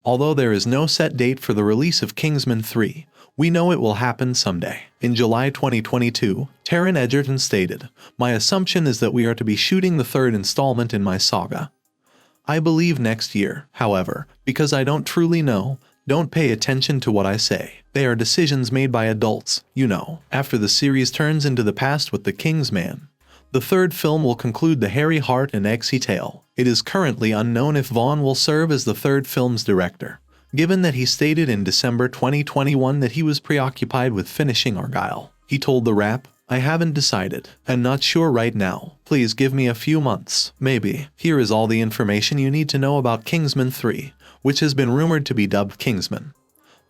Although there is no set date for the release of Kingsman 3, we know it will happen someday. In July 2022, Taron Egerton stated, "My assumption is that we are to be shooting the third installment in my saga. I believe next year, however, because I don't truly know. Don't pay attention to what I say. They are decisions made by adults, you know." After the series turns into the past with the Kingsman, the third film will conclude the Harry Hart and Eggsy tale. It is currently unknown if Vaughn will serve as the third film's director, given that he stated in December 2021 that he was preoccupied with finishing Argyle. He told The Wrap, "I haven't decided. I'm not sure right now. Please give me a few months. Maybe." Here is all the information you need to know about Kingsman 3, which has been rumored to be dubbed Kingsman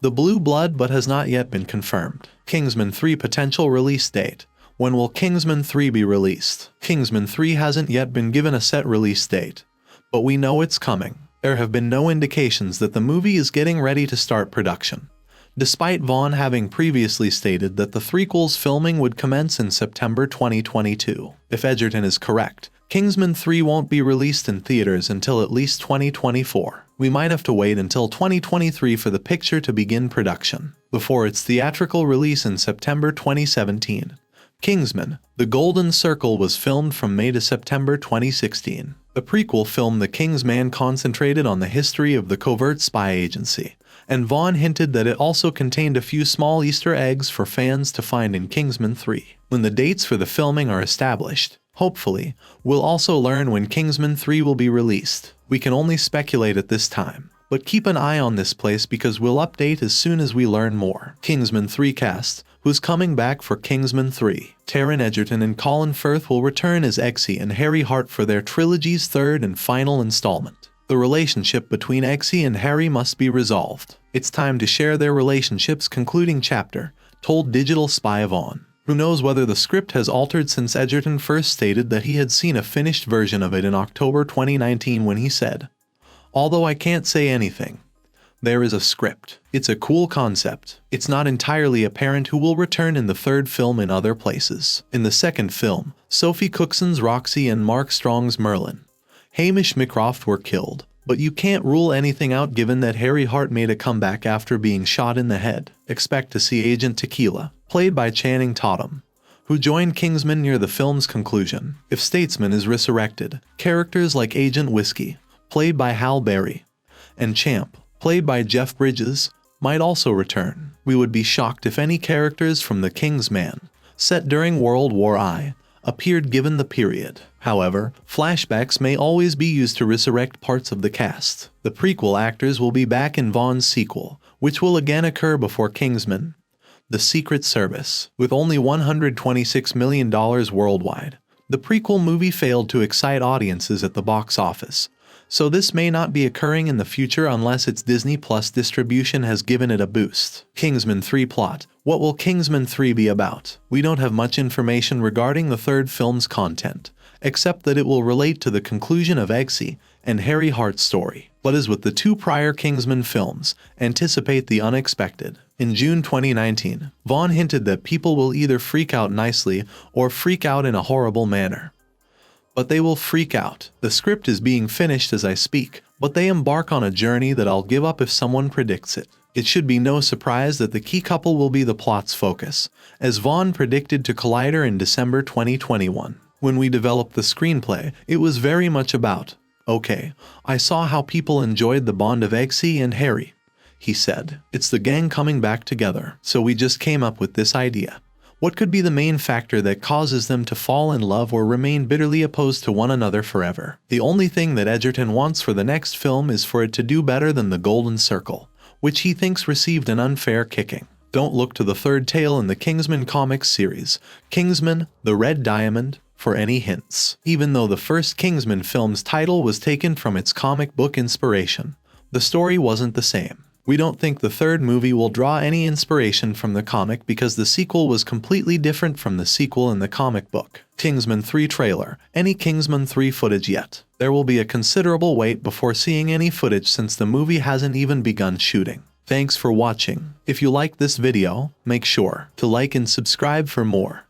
The Blue Blood but has not yet been confirmed. Kingsman 3 potential release date. When will Kingsman 3 be released? Kingsman 3 hasn't yet been given a set release date, but we know it's coming. There have been no indications that the movie is getting ready to start production, despite Vaughn having previously stated that the threequel's filming would commence in September 2022. If Egerton is correct, Kingsman 3 won't be released in theaters until at least 2024. We might have to wait until 2023 for the picture to begin production, before its theatrical release in September 2017. Kingsman, The Golden Circle was filmed from May to September 2016. The prequel film The Kingsman concentrated on the history of the covert spy agency, and Vaughn hinted that it also contained a few small Easter eggs for fans to find in Kingsman 3. When the dates for the filming are established, hopefully, we'll also learn when Kingsman 3 will be released. We can only speculate at this time, but keep an eye on this place because we'll update as soon as we learn more. Kingsman 3 cast. Who's coming back for Kingsman 3? Taron Egerton and Colin Firth will return as Eggsy and Harry Hart for their trilogy's third and final installment. The relationship between Eggsy and Harry must be resolved. It's time to share their relationship's concluding chapter, told Digital Spy Vaughn. Who knows whether the script has altered since Egerton first stated that he had seen a finished version of it in October 2019 when he said, "Although I can't say anything, there is a script. It's a cool concept. It's not entirely apparent who will return in the third film in other places." In the second film, Sophie Cookson's Roxy and Mark Strong's Merlin, Hamish Mycroft were killed, but you can't rule anything out given that Harry Hart made a comeback after being shot in the head. Expect to see Agent Tequila, played by Channing Tatum, who joined Kingsman near the film's conclusion. If Statesman is resurrected, characters like Agent Whiskey, played by Hal Berry, and Champ, played by Jeff Bridges, might also return. We would be shocked if any characters from The Kingsman, set during World War I, appeared given the period. However, flashbacks may always be used to resurrect parts of the cast. The prequel actors will be back in Vaughn's sequel, which will again occur before Kingsman The Secret Service. With only $126 million worldwide, the prequel movie failed to excite audiences at the box office, so this may not be occurring in the future unless its Disney Plus distribution has given it a boost. Kingsman 3 plot. What will Kingsman 3 be about? We don't have much information regarding the third film's content, except that it will relate to the conclusion of Eggsy and Harry Hart's story. But as with the two prior Kingsman films, anticipate the unexpected. In June 2019, Vaughn hinted that people will either freak out nicely or freak out in a horrible manner. But they will freak out. The script is being finished as I speak, but they embark on a journey that I'll give up if someone predicts it. It should be no surprise that the key couple will be the plot's focus, as Vaughn predicted to Collider in December 2021. When we developed the screenplay, it was very much about, "Okay, I saw how people enjoyed the bond of Eggsy and Harry," he said. "It's the gang coming back together, so we just came up with this idea. What could be the main factor that causes them to fall in love or remain bitterly opposed to one another forever? The only thing that Egerton wants for the next film is for it to do better than The Golden Circle, which he thinks received an unfair kicking. Don't look to the third tale in the Kingsman comics series, Kingsman, The Red Diamond, for any hints. Even though the first Kingsman film's title was taken from its comic book inspiration, the story wasn't the same. We don't think the third movie will draw any inspiration from the comic because the sequel was completely different from the sequel in the comic book. Kingsman 3 trailer. Any Kingsman 3 footage yet? There will be a considerable wait before seeing any footage since the movie hasn't even begun shooting. Thanks for watching. If you liked this video, make sure to like and subscribe for more.